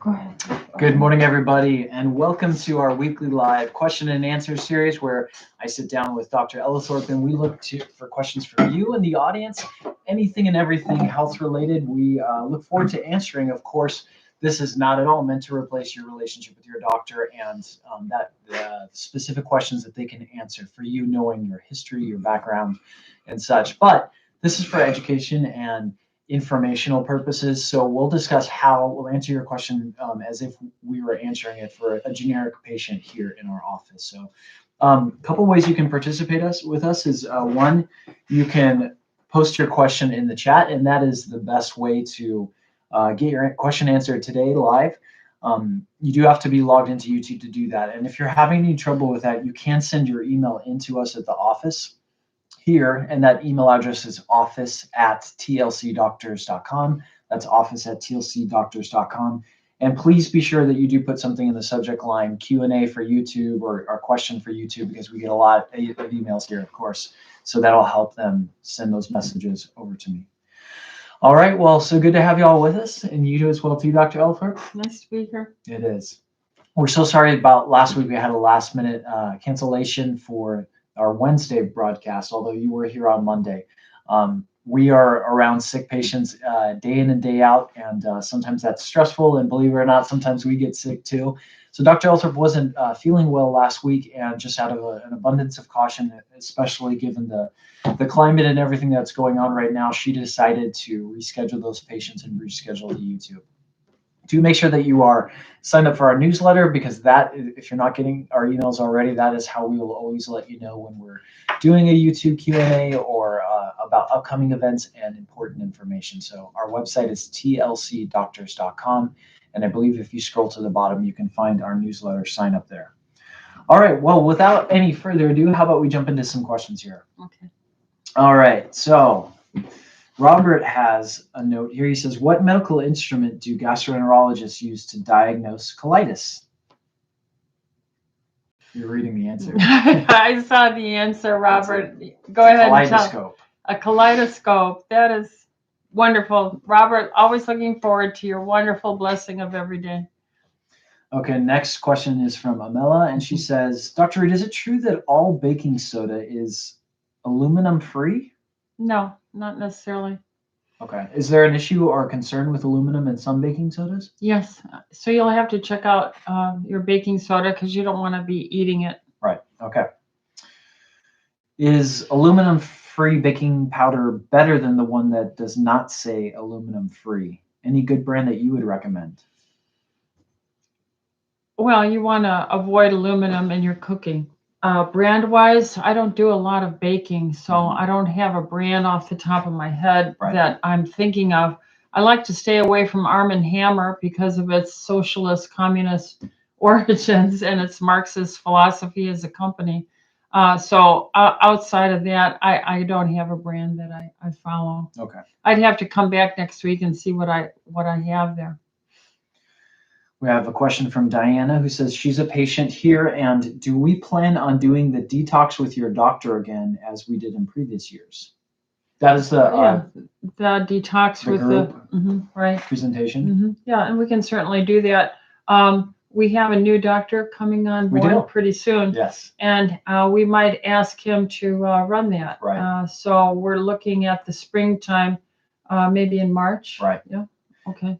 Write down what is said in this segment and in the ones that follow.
Go ahead. Good morning, everybody, and welcome to our weekly live question and answer series where I sit down with Dr. Ellithorpe and we look for questions from you and the audience, anything and everything health related. We look forward to answering. Of course, this is not at all meant to replace your relationship with your doctor and the specific questions that they can answer for you, knowing your history, your background, and such. But this is for education and informational purposes. So we'll answer your question as if we were answering it for a generic patient here in our office. So a couple ways you can participate with us is one, you can post your question in the chat, and that is the best way to get your question answered today live. You do have to be logged into YouTube to do that. And if you're having any trouble with that, you can send your email into us at the office here, and that email address is office@tlcdoctors.com. That's office@tlcdoctors.com. And please be sure that you do put something in the subject line, Q&A for YouTube or question for YouTube, because we get a lot of emails here, of course. So that'll help them send those messages over to me. All right, well, so good to have you all with us, and you as well too, Dr. Ellithorpe. Nice to be here. It is. We're so sorry about last week. We had a last-minute cancellation for our Wednesday broadcast, although you were here on Monday. We are around sick patients day in and day out, and sometimes that's stressful, and believe it or not, sometimes we get sick too. So Dr. Ellithorpe wasn't feeling well last week, and just out of an abundance of caution, especially given the climate and everything that's going on right now, she decided to reschedule those patients and reschedule the YouTube. Do make sure that you are signed up for our newsletter, because that, if you're not getting our emails already, that is how we will always let you know when we're doing a YouTube Q&A or about upcoming events and important information. So our website is tlcdoctors.com, and I believe if you scroll to the bottom, you can find our newsletter sign up there. All right, well, without any further ado, how about we jump into some questions here? Okay. All right, so Robert has a note here. He says, what medical instrument do gastroenterologists use to diagnose colitis? You're reading the answer. I saw the answer, Robert. Go ahead and tell. Kaleidoscope. A kaleidoscope. That is wonderful. Robert, always looking forward to your wonderful blessing of every day. Okay, next question is from Amela, and she says, Dr. Reed, is it true that all baking soda is aluminum free? No, not necessarily. Okay. Is there an issue or concern with aluminum in some baking sodas? Yes. So you'll have to check out your baking soda, because you don't want to be eating it. Right. Okay. Is aluminum-free baking powder better than the one that does not say aluminum-free? Any good brand that you would recommend? Well, you want to avoid aluminum in your cooking. Brand-wise, I don't do a lot of baking, so I don't have a brand off the top of my head that I'm thinking of. I like to stay away from Arm & Hammer because of its socialist, communist origins and its Marxist philosophy as a company. So outside of that, I don't have a brand that I follow. Okay. I'd have to come back next week and see what I have there. We have a question from Diana, who says she's a patient here, and do we plan on doing the detox with your doctor again as we did in previous years? That is the detox the with group right presentation. Yeah, and we can certainly do that. We have a new doctor coming on board pretty soon. Yes. And we might ask him to run that. Right. So we're looking at the springtime, maybe in March. Right. Yeah. Okay.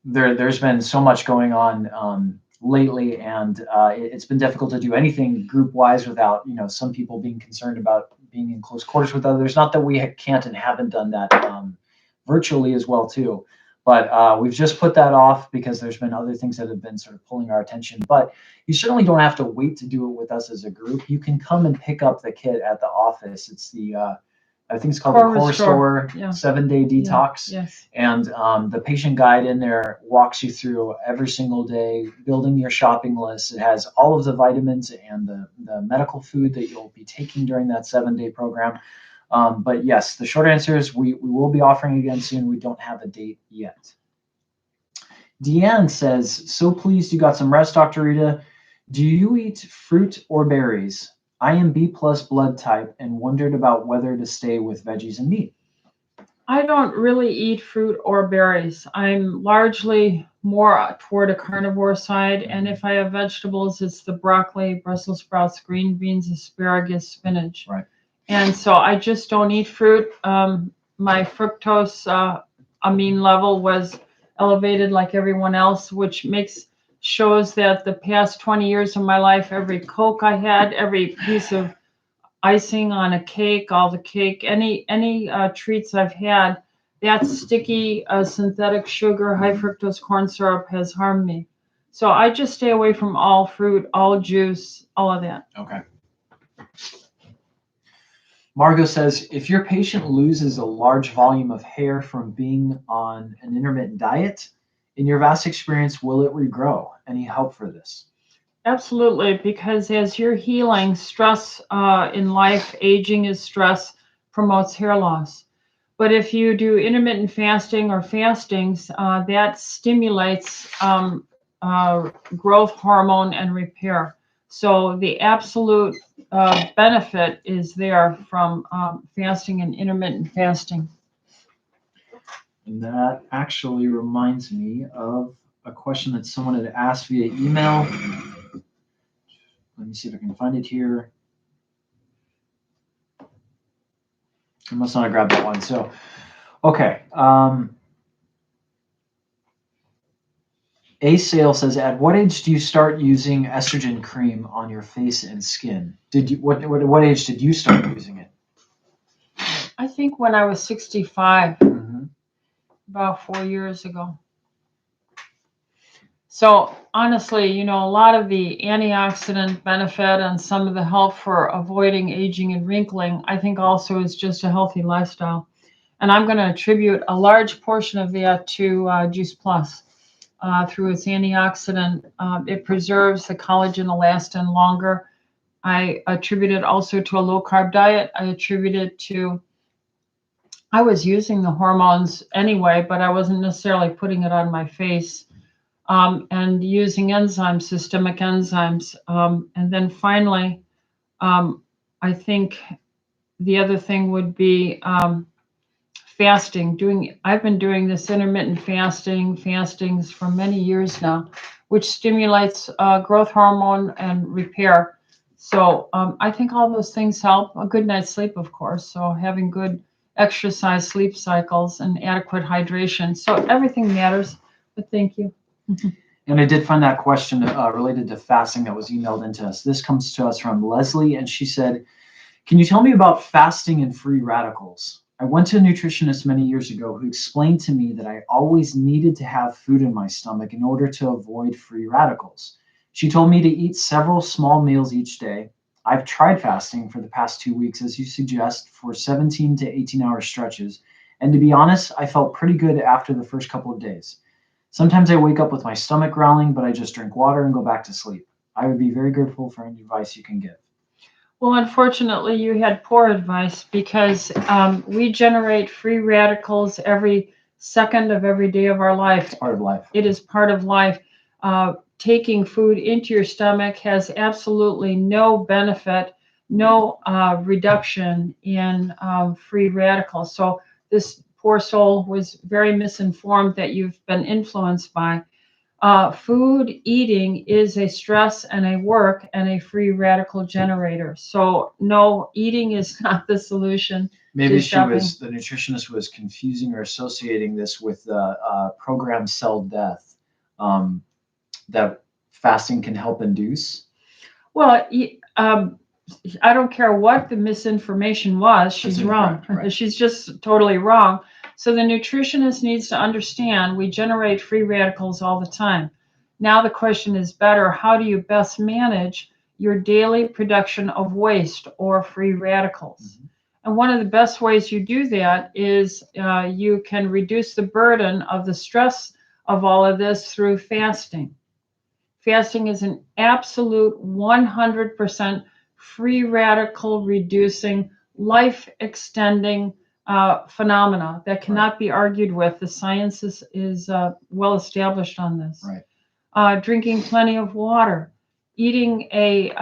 There's been so much going on lately, and it's been difficult to do anything group-wise without, some people being concerned about being in close quarters with others. Not that we can't and haven't done that virtually as well too, but we've just put that off because there's been other things that have been sort of pulling our attention. But you certainly don't have to wait to do it with us as a group. You can come and pick up the kit at the office. It's the I think it's called the Core Store 7-day detox. Yeah. Yes. And the patient guide in there walks you through every single day, building your shopping list. It has all of the vitamins and the medical food that you'll be taking during that 7-day program. But yes, the short answer is we will be offering again soon. We don't have a date yet. Deanne says, so pleased you got some rest, Dr. Rita. Do you eat fruit or berries? I am B+ blood type and wondered about whether to stay with veggies and meat. I don't really eat fruit or berries. I'm largely more toward a carnivore side, and if I have vegetables, it's the broccoli, Brussels sprouts, green beans, asparagus, spinach. Right. And so I just don't eat fruit. My fructose amine level was elevated like everyone else, which shows that the past 20 years of my life, every Coke I had, every piece of icing on a cake, all the cake, any treats I've had, that sticky synthetic sugar, high fructose corn syrup has harmed me. So I just stay away from all fruit, all juice, all of that. Okay. Margot says, if your patient loses a large volume of hair from being on an intermittent diet, in your vast experience, will it regrow? Any help for this? Absolutely, because as you're healing, stress in life, aging is stress, promotes hair loss. But if you do intermittent fasting or fastings, that stimulates growth hormone and repair. So the absolute benefit is there from fasting and intermittent fasting. And that actually reminds me of a question that someone had asked via email. Let me see if I can find it here. I must not have grabbed that one. So, okay. A Sale says, at what age do you start using estrogen cream on your face and skin? What age did you start using it? I think when I was 65, Mm-hmm. about 4 years ago. So honestly, a lot of the antioxidant benefit and some of the help for avoiding aging and wrinkling, I think also is just a healthy lifestyle. And I'm going to attribute a large portion of that to Juice Plus through its antioxidant. It preserves the collagen, elastin longer. I attribute it also to a low carb diet. I was using the hormones anyway, but I wasn't necessarily putting it on my face. And using systemic enzymes. And then finally, I think the other thing would be fasting. I've been doing this intermittent fastings for many years now, which stimulates growth hormone and repair. So I think all those things help. A good night's sleep, of course. So having good exercise, sleep cycles, and adequate hydration. So everything matters. But thank you. And I did find that question related to fasting that was emailed into us. This comes to us from Leslie, and she said, can you tell me about fasting and free radicals? I went to a nutritionist many years ago who explained to me that I always needed to have food in my stomach in order to avoid free radicals. She told me to eat several small meals each day. I've tried fasting for the past 2 weeks, as you suggest, for 17 to 18-hour stretches. And to be honest, I felt pretty good after the first couple of days. Sometimes I wake up with my stomach growling, but I just drink water and go back to sleep. I would be very grateful for any advice you can give. Well, unfortunately, you had poor advice because we generate free radicals every second of every day of our life. It's part of life. It is part of life. Taking food into your stomach has absolutely no benefit, no reduction in free radicals. So this poor soul was very misinformed that you've been influenced by. Food eating is a stress and a work and a free radical generator. So no, eating is not the solution. Maybe the nutritionist was confusing or associating this with programmed cell death that fasting can help induce. Well, I don't care what the misinformation was. She's wrong. Right. She's just totally wrong. So the nutritionist needs to understand we generate free radicals all the time. Now the question is better, how do you best manage your daily production of waste or free radicals? Mm-hmm. And one of the best ways you do that is you can reduce the burden of the stress of all of this through fasting. Fasting is an absolute 100% free radical reducing, life extending phenomena that cannot be argued with. The science is well established on this. Right. Drinking plenty of water, eating a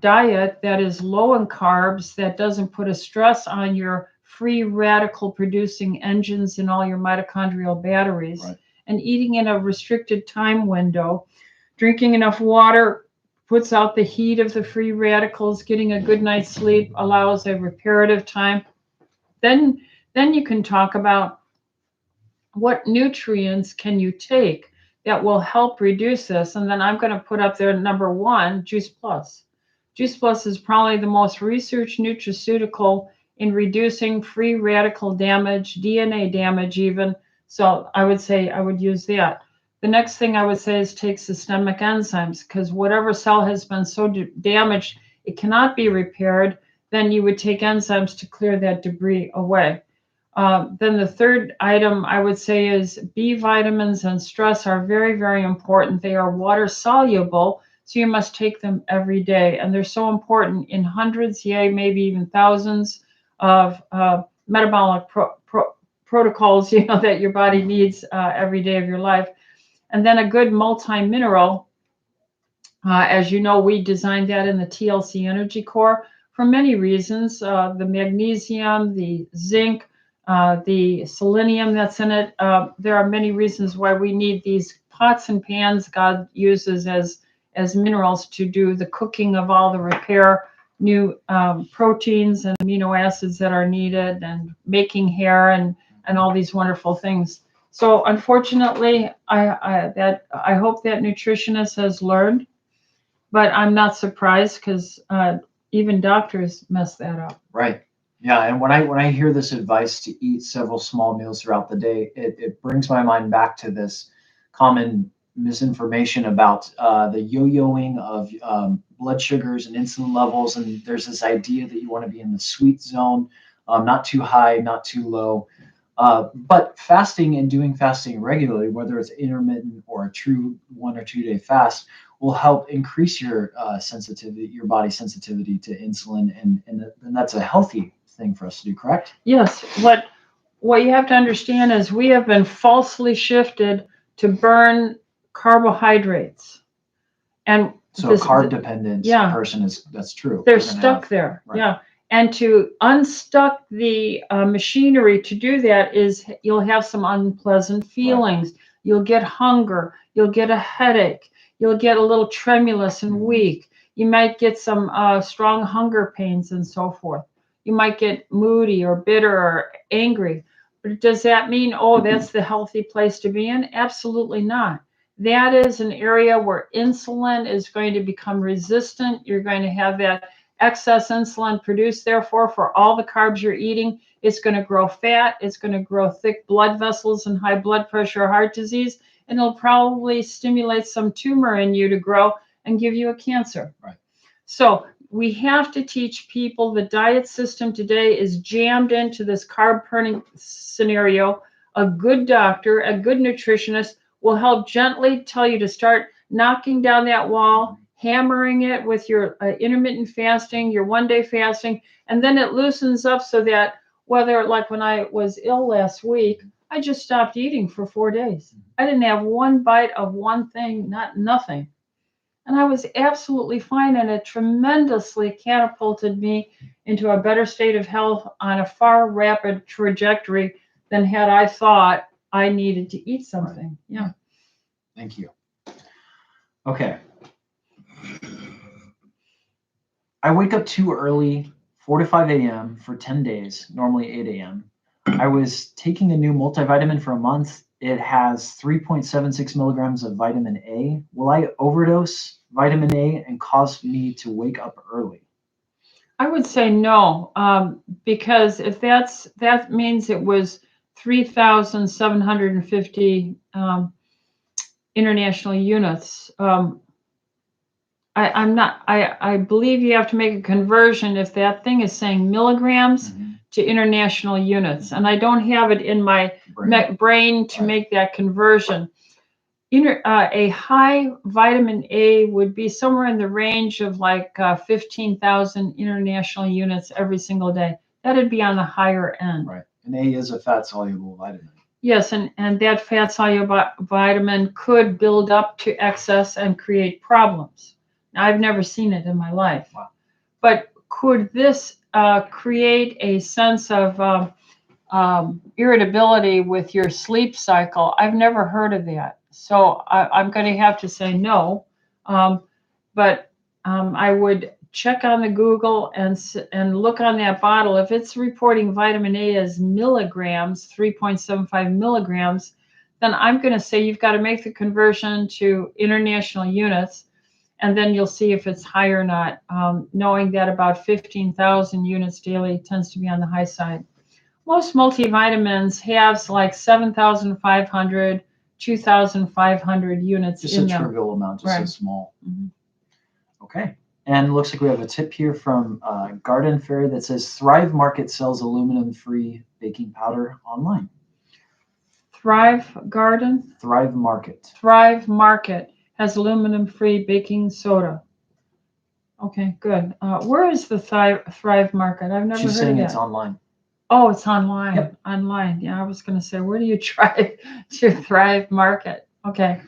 diet that is low in carbs, that doesn't put a stress on your free radical producing engines in all your mitochondrial batteries. Right. And eating in a restricted time window, drinking enough water puts out the heat of the free radicals, getting a good night's sleep allows a reparative time. Then you can talk about what nutrients can you take that will help reduce this. And then I'm going to put up there number 1, Juice Plus. Juice Plus is probably the most researched nutraceutical in reducing free radical damage, DNA damage even. So I would say I would use that. The next thing I would say is take systemic enzymes, because whatever cell has been so damaged it cannot be repaired, then you would take enzymes to clear that debris away. Then the third item I would say is B vitamins and stress are very, very important. They are water soluble, so you must take them every day. And they're so important in hundreds, yay, maybe even thousands of metabolic protocols, that your body needs every day of your life. And then a good multi-mineral, as you know, we designed that in the TLC Energy Core for many reasons. The magnesium, the zinc, the selenium that's in it. There are many reasons why we need these pots and pans God uses as minerals to do the cooking of all the repair, new proteins and amino acids that are needed, and making hair and all these wonderful things. So unfortunately, I hope that nutritionist has learned, but I'm not surprised because even doctors mess that up. Right. Yeah, and when I hear this advice to eat several small meals throughout the day, it brings my mind back to this common misinformation about the yo-yoing of blood sugars and insulin levels, and there's this idea that you want to be in the sweet zone, not too high, not too low. But fasting and doing fasting regularly, whether it's intermittent or a true 1 or 2 day fast, will help increase your sensitivity, your body sensitivity to insulin, and that's a healthy thing for us to do, correct? Yes. What you have to understand is we have been falsely shifted to burn carbohydrates, and so a carb dependent person that's true. They're stuck there. Right. Yeah. And to unstuck the machinery to do that is you'll have some unpleasant feelings. Right. You'll get hunger. You'll get a headache. You'll get a little tremulous and weak. You might get some strong hunger pains and so forth. You might get moody or bitter or angry. But does that mean, that's the healthy place to be in? Absolutely not. That is an area where insulin is going to become resistant. You're going to have that excess insulin produced. Therefore, for all the carbs you're eating, it's going to grow fat. It's going to grow thick blood vessels and high blood pressure, heart disease, and it'll probably stimulate some tumor in you to grow and give you a cancer. Right. So we have to teach people the diet system today is jammed into this carb burning scenario. A good doctor, a good nutritionist will help gently tell you to start knocking down that wall, hammering it with your intermittent fasting, your 1 day fasting, and then it loosens up so that whether, like when I was ill last week, I just stopped eating for 4 days. I didn't have one bite of one thing, nothing. And I was absolutely fine, and it tremendously catapulted me into a better state of health on a far rapid trajectory than had I thought I needed to eat something. Right. Yeah. Thank you. Okay. I wake up too early, 4 to 5 a.m. for 10 days, normally 8 a.m. I was taking a new multivitamin for a month. It has 3.76 milligrams of vitamin A. Will I overdose vitamin A and cause me to wake up early? I would say no, because if that means it was 3,750 international units. I believe you have to make a conversion if that thing is saying milligrams to international units, and I don't have it in my brain to make that conversion. A high vitamin A would be somewhere in the range of like 15,000 international units every single day. That'd be on the higher end. Right, and A is a fat soluble vitamin. Yes, and that fat soluble vitamin could build up to excess and create problems. Now, I've never seen it in my life. Wow. But could this create a sense of irritability with your sleep cycle? I've never heard of that. So I'm going to have to say no. But I would check on the Google and look on that bottle. If it's reporting vitamin A as milligrams, 3.75 milligrams, then I'm going to say you've got to make the conversion to international units, and then you'll see if it's high or not, knowing that about 15,000 units daily tends to be on the high side. Most multivitamins have like 7,500, 2,500 units Just in a them. trivial amount, just so Right. small. Mhm. Okay. And it looks like we have a tip here from Garden Fairy that says Thrive Market sells aluminum-free baking powder online. Thrive Garden, Thrive Market. Thrive Market has aluminum-free baking soda. Okay, good. Where is the Thrive Market? I've never She's heard saying of it's that. online. Oh, it's online. Yep. Online. Yeah, I was going to say, where do you try to Thrive Market? Okay.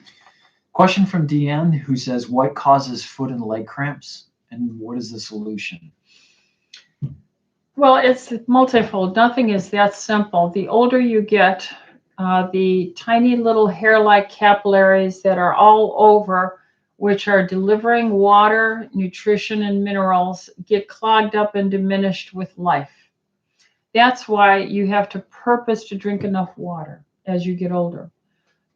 Question from Deanne, who says, what causes foot and leg cramps, and what is the solution? Well, it's multifold. Nothing is that simple. The older you get, the tiny little hair-like capillaries that are all over, which are delivering water, nutrition, and minerals, get clogged up and diminished with life. That's why you have to purpose to drink enough water as you get older.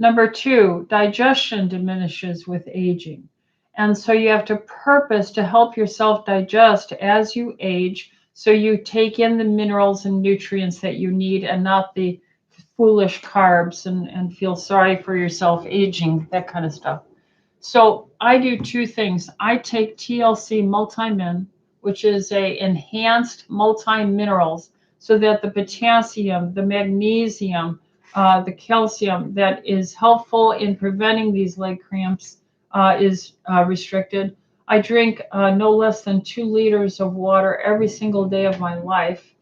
Number two, digestion diminishes with aging. And so you have to purpose to help yourself digest as you age, so you take in the minerals and nutrients that you need and not the foolish carbs and feel sorry for yourself aging, that kind of stuff. So I do two things. I take TLC multimin, which is a enhanced multi-minerals, so that the potassium, the magnesium, the calcium that is helpful in preventing these leg cramps is restricted. I drink no less than 2 liters of water every single day of my life.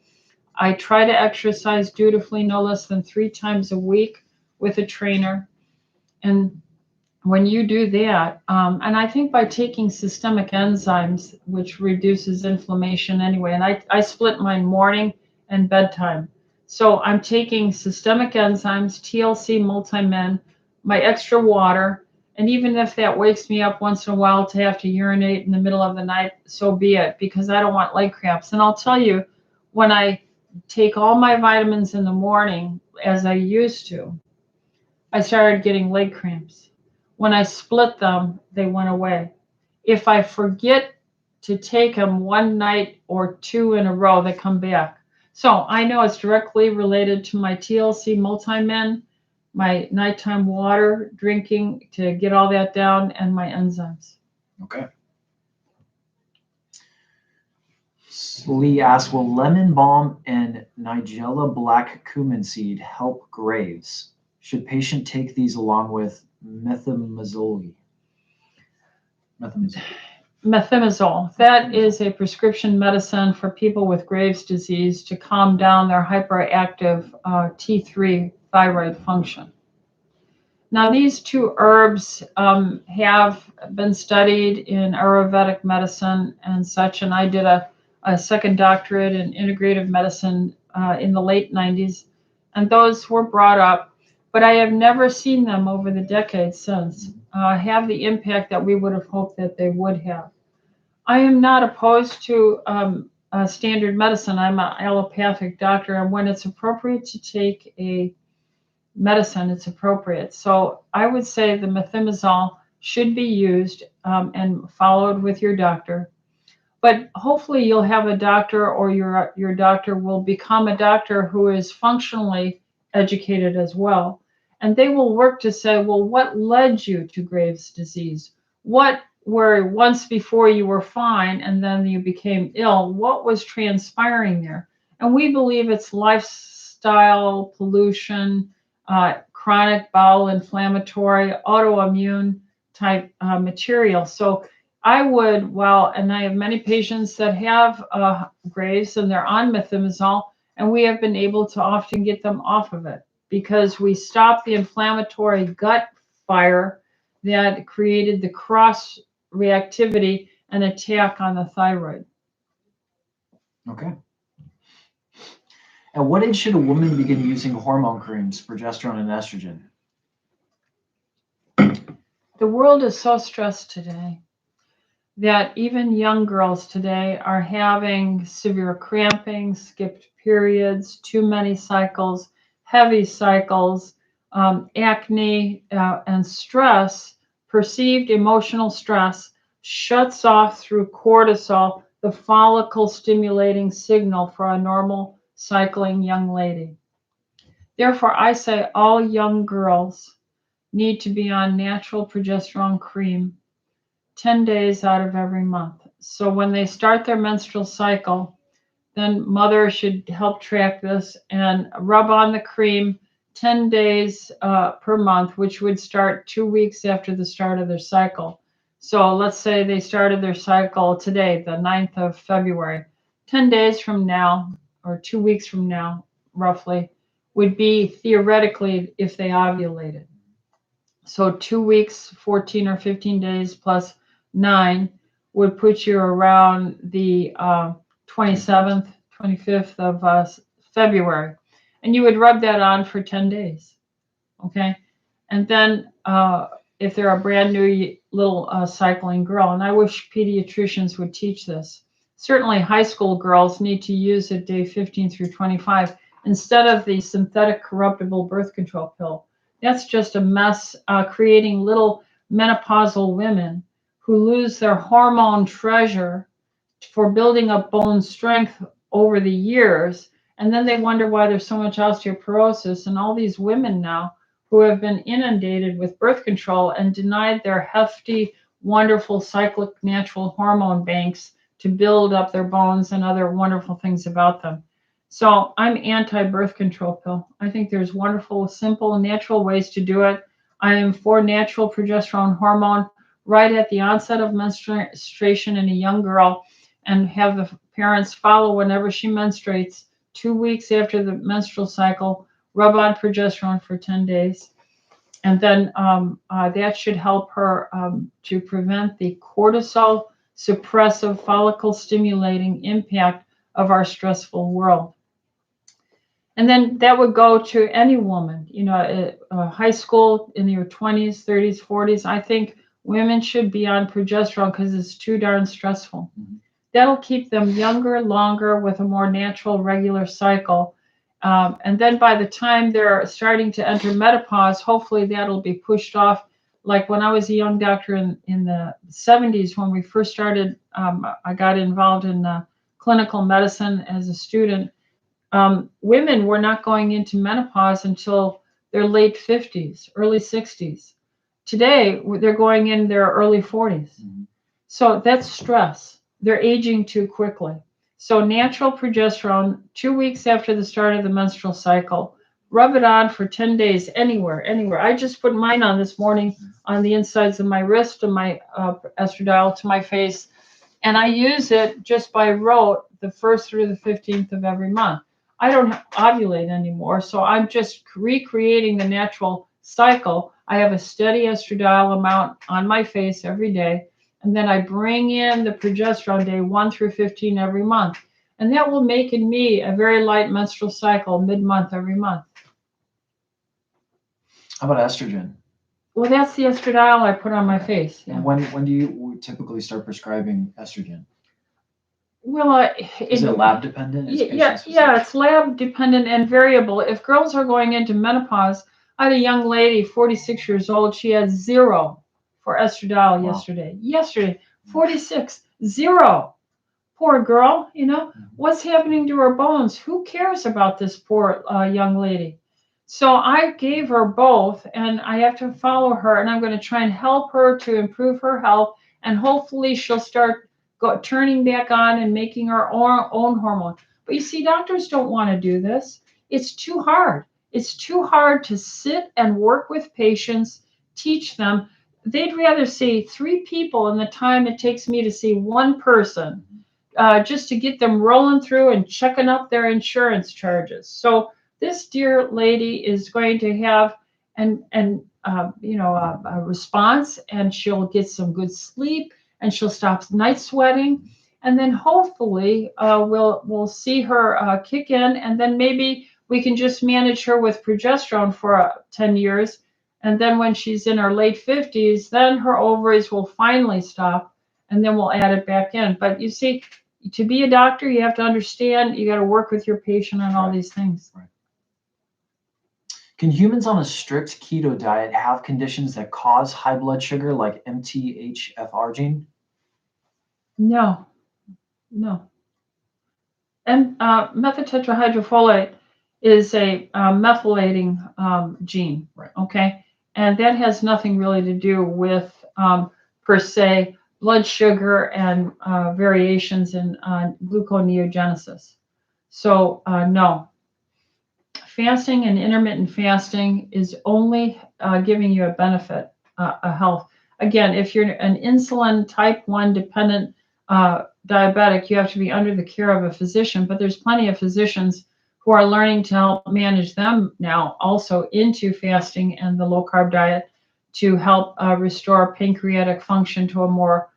I try to exercise dutifully no less than 3 times a week with a trainer. And when you do that, and I think by taking systemic enzymes, which reduces inflammation anyway, and I split my morning and bedtime. So I'm taking systemic enzymes, TLC multimin, my extra water, and even if that wakes me up once in a while to have to urinate in the middle of the night, so be it, because I don't want leg cramps. And I'll tell you, when I take all my vitamins in the morning, as I used to, I started getting leg cramps. When I split them, they went away. If I forget to take them one night or two in a row, they come back. So I know it's directly related to my TLC multimin, my nighttime water drinking to get all that down, and my enzymes. Okay. Lee asks, will lemon balm and Nigella black cumin seed help Graves? Should patient take these along with methimazole? Methimazole. That is a prescription medicine for people with Graves' disease to calm down their hyperactive T3 thyroid function. Now, these two herbs have been studied in Ayurvedic medicine and such, and I did a second doctorate in integrative medicine in the late 90s, and those were brought up, but I have never seen them over the decades since have the impact that we would have hoped that they would have. I am not opposed to standard medicine. I'm an allopathic doctor, and when it's appropriate to take a medicine, it's appropriate. So I would say the methimazole should be used and followed with your doctor. But hopefully you'll have a doctor, or your doctor will become a doctor who is functionally educated as well. And they will work to say, well, what led you to Graves' disease? What were once before you were fine and then you became ill? What was transpiring there? And we believe it's lifestyle, pollution, chronic bowel inflammatory, autoimmune type material. So I would, well, and I have many patients that have Graves and they're on methimazole, and we have been able to often get them off of it because we stopped the inflammatory gut fire that created the cross reactivity and attack on the thyroid. Okay. At what age should a woman begin using hormone creams, progesterone and estrogen? The world is so stressed today that even young girls today are having severe cramping, skipped periods, too many cycles, heavy cycles, acne, and stress, perceived emotional stress, shuts off through cortisol, the follicle stimulating signal for a normal cycling young lady. Therefore, I say all young girls need to be on natural progesterone cream 10 days out of every month. So when they start their menstrual cycle, then mother should help track this and rub on the cream 10 days per month, which would start 2 weeks after the start of their cycle. So let's say they started their cycle today, the 9th of February. 10 days from now, or 2 weeks from now, roughly, would be theoretically if they ovulated. So 2 weeks, 14 or 15 days plus 9 would put you around the 27th, 25th of February. And you would rub that on for 10 days. Okay. And then if they're a brand new little cycling girl, and I wish pediatricians would teach this, certainly high school girls need to use it day 15 through 25 instead of the synthetic corruptible birth control pill. That's just a mess, creating little menopausal women who lose their hormone treasure for building up bone strength over the years. And then they wonder why there's so much osteoporosis. And all these women now who have been inundated with birth control and denied their hefty, wonderful cyclic natural hormone banks to build up their bones and other wonderful things about them. So I'm anti-birth control pill. I think there's wonderful, simple, natural ways to do it. I am for natural progesterone hormone right at the onset of menstruation in a young girl, and have the parents follow whenever she menstruates. 2 weeks after the menstrual cycle, rub on progesterone for 10 days. And then that should help her to prevent the cortisol suppressive follicle stimulating impact of our stressful world. And then that would go to any woman, high school in your 20s, 30s, 40s. I think women should be on progesterone because it's too darn stressful. Mm-hmm. That'll keep them younger, longer, with a more natural, regular cycle. And then by the time they're starting to enter menopause, hopefully that'll be pushed off. Like when I was a young doctor in the 70s, when we first started, I got involved in clinical medicine as a student. Women were not going into menopause until their late 50s, early 60s. Today, they're going in their early 40s. Mm-hmm. So that's stress. They're aging too quickly. So natural progesterone, 2 weeks after the start of the menstrual cycle, rub it on for 10 days anywhere. I just put mine on this morning on the insides of my wrist and my estradiol to my face. And I use it just by rote the 1st through the 15th of every month. I don't ovulate anymore, so I'm just recreating the natural cycle. I have a steady estradiol amount on my face every day, and then I bring in the progesterone day 1 through 15 every month. And that will make in me a very light menstrual cycle mid-month every month. How about estrogen? Well, that's the estradiol I put on my face. Yeah. And when do you typically start prescribing estrogen? Well, is it lab dependent? Yeah, it's lab dependent and variable. If girls are going into menopause, I had a young lady, 46 years old. She had 0 for estradiol yesterday. 46, 0. Poor girl, what's happening to her bones? Who cares about this poor young lady? So I gave her both, and I have to follow her, and I'm going to try and help her to improve her health, and hopefully she'll start turning back on and making her own hormone. But you see, doctors don't want to do this. It's too hard. It's too hard to sit and work with patients, teach them. They'd rather see 3 people in the time it takes me to see 1 person, just to get them rolling through and checking up their insurance charges. So this dear lady is going to have a response, and she'll get some good sleep, and she'll stop night sweating. and then hopefully we'll see her kick in, and then maybe we can just manage her with progesterone for 10 years, and then when she's in her late 50s, then her ovaries will finally stop, and then we'll add it back in. But you see, to be a doctor, you have to understand, you got to work with your patient on all these things. Right. Can humans on a strict keto diet have conditions that cause high blood sugar, like MTHFR gene? No. And methyl-tetrahydrofolate is a methylating gene, right? Okay, and that has nothing really to do with per se blood sugar and variations in gluconeogenesis. So no, fasting and intermittent fasting is only giving you a benefit, a health. Again, if you're an insulin type 1 dependent diabetic, you have to be under the care of a physician, but there's plenty of physicians who are learning to help manage them now also into fasting and the low carb diet to help restore pancreatic function to a more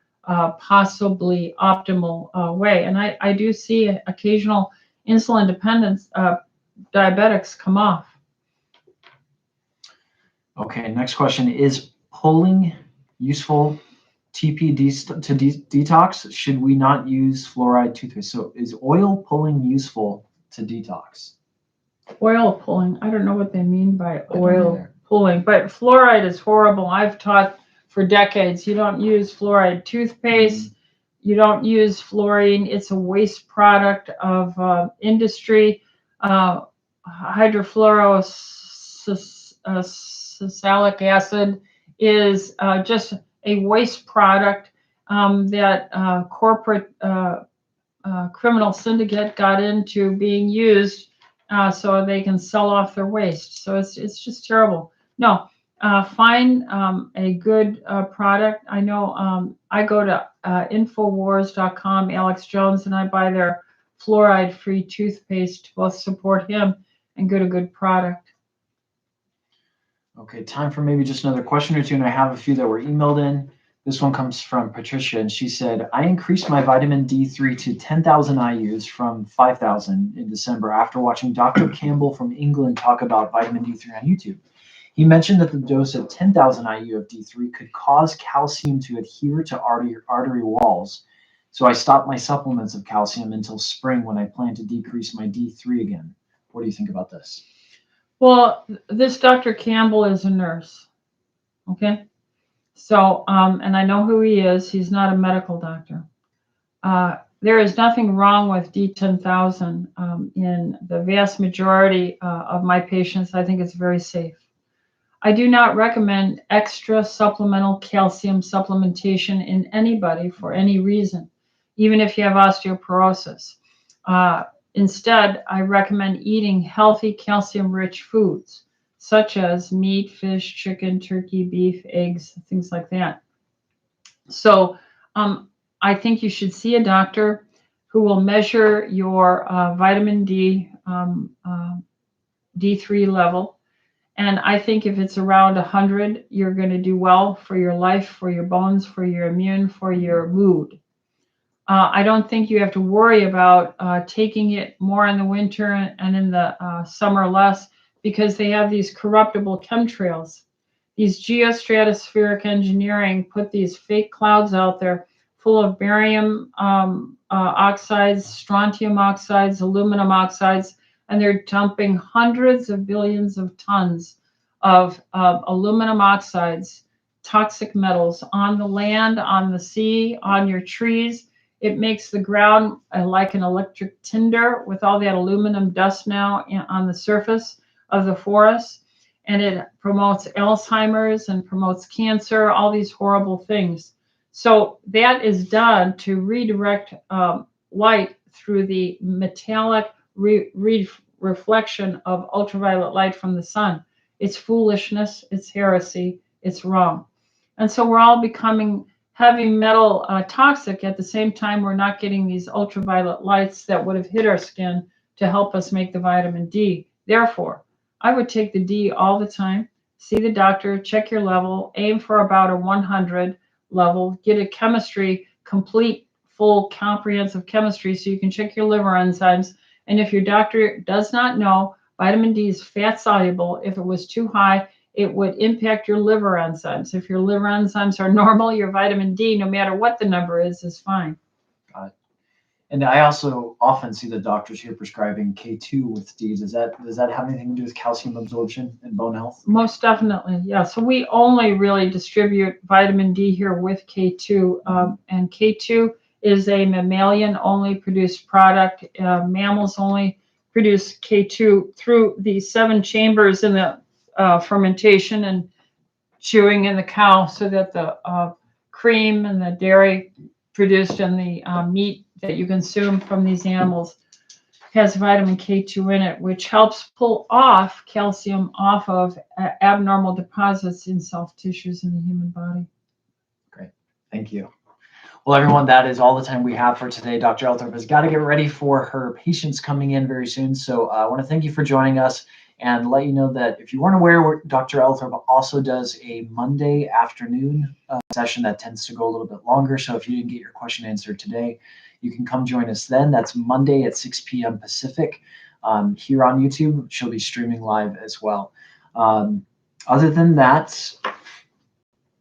possibly optimal way. And I do see occasional insulin dependence diabetics come off. Okay, next question. Is pulling useful TP to detox? Should we not use fluoride toothpaste? So is oil pulling useful to detox? Oil pulling, I don't know what they mean by oil pulling, but fluoride is horrible. I've taught for decades, you don't use fluoride toothpaste, you don't use fluorine. It's a waste product of industry. Hydrofluorosalic acid is just a waste product that corporate criminal syndicate got into being used so they can sell off their waste. So it's just terrible. No, find a good product. I know I go to Infowars.com, Alex Jones, and I buy their fluoride-free toothpaste to both support him and get a good product. Okay, time for maybe just another question or two, and I have a few that were emailed in. This one comes from Patricia, and she said, I increased my vitamin D3 to 10,000 IUs from 5,000 in December after watching Dr. Campbell from England talk about vitamin D3 on YouTube. He mentioned that the dose of 10,000 IU of D3 could cause calcium to adhere to artery walls. So I stopped my supplements of calcium until spring when I plan to decrease my D3 again. What do you think about this? Well, this Dr. Campbell is a nurse, okay? So, and I know who he is. He's not a medical doctor. There is nothing wrong with D10,000 in the vast majority of my patients. I think it's very safe. I do not recommend extra supplemental calcium supplementation in anybody for any reason, even if you have osteoporosis. Instead, I recommend eating healthy calcium-rich foods, such as meat, fish, chicken, turkey, beef, eggs, things like that. So I think you should see a doctor who will measure your vitamin D, D3 level. And I think if it's around 100, you're going to do well for your life, for your bones, for your immune, for your mood. I don't think you have to worry about taking it more in the winter and in the summer less, because they have these corruptible chemtrails. These geostratospheric engineering put these fake clouds out there full of barium oxides, strontium oxides, aluminum oxides, and they're dumping hundreds of billions of tons of aluminum oxides, toxic metals, on the land, on the sea, on your trees. It makes the ground like an electric tinder with all that aluminum dust now on the surface of the forest. And it promotes Alzheimer's and promotes cancer, all these horrible things. So that is done to redirect light through the metallic reflection of ultraviolet light from the sun. It's foolishness, it's heresy, it's wrong. And so we're all becoming heavy metal toxic. At the same time, we're not getting these ultraviolet lights that would have hit our skin to help us make the vitamin D. Therefore, I would take the D all the time, see the doctor, check your level, aim for about a 100 level, get a chemistry complete full comprehensive chemistry so you can check your liver enzymes. And if your doctor does not know, vitamin D is fat soluble. If it was too high, it would impact your liver enzymes. If your liver enzymes are normal, your vitamin D, no matter what the number is fine. Got it. And I also often see the doctors here prescribing K2 with D. Does that have anything to do with calcium absorption and bone health? Most definitely, yeah. So we only really distribute vitamin D here with K2, and K2 is a mammalian-only produced product. Mammals only produce K2 through the 7 chambers in the fermentation and chewing in the cow, so that the cream and the dairy produced and the meat that you consume from these animals has vitamin K2 in it, which helps pull off calcium off of abnormal deposits in soft tissues in the human body. Great. Thank you. Well, everyone, that is all the time we have for today. Dr. Althorpe has got to get ready for her patients coming in very soon. So I want to thank you for joining us and let you know that if you weren't aware, Dr. Althorpe also does a Monday afternoon session that tends to go a little bit longer. So if you didn't get your question answered today, you can come join us then. That's Monday at 6 p.m. Pacific here on YouTube. She'll be streaming live as well. Other than that,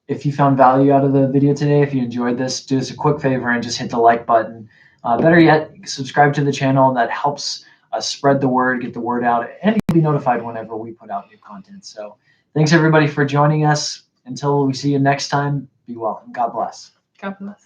if you found value out of the video today, if you enjoyed this, do us a quick favor and just hit the like button. Better yet, subscribe to the channel. That helps us spread the word, get the word out, and you'll be notified whenever we put out new content. So thanks everybody for joining us. Until we see you next time, be well and God bless. God bless.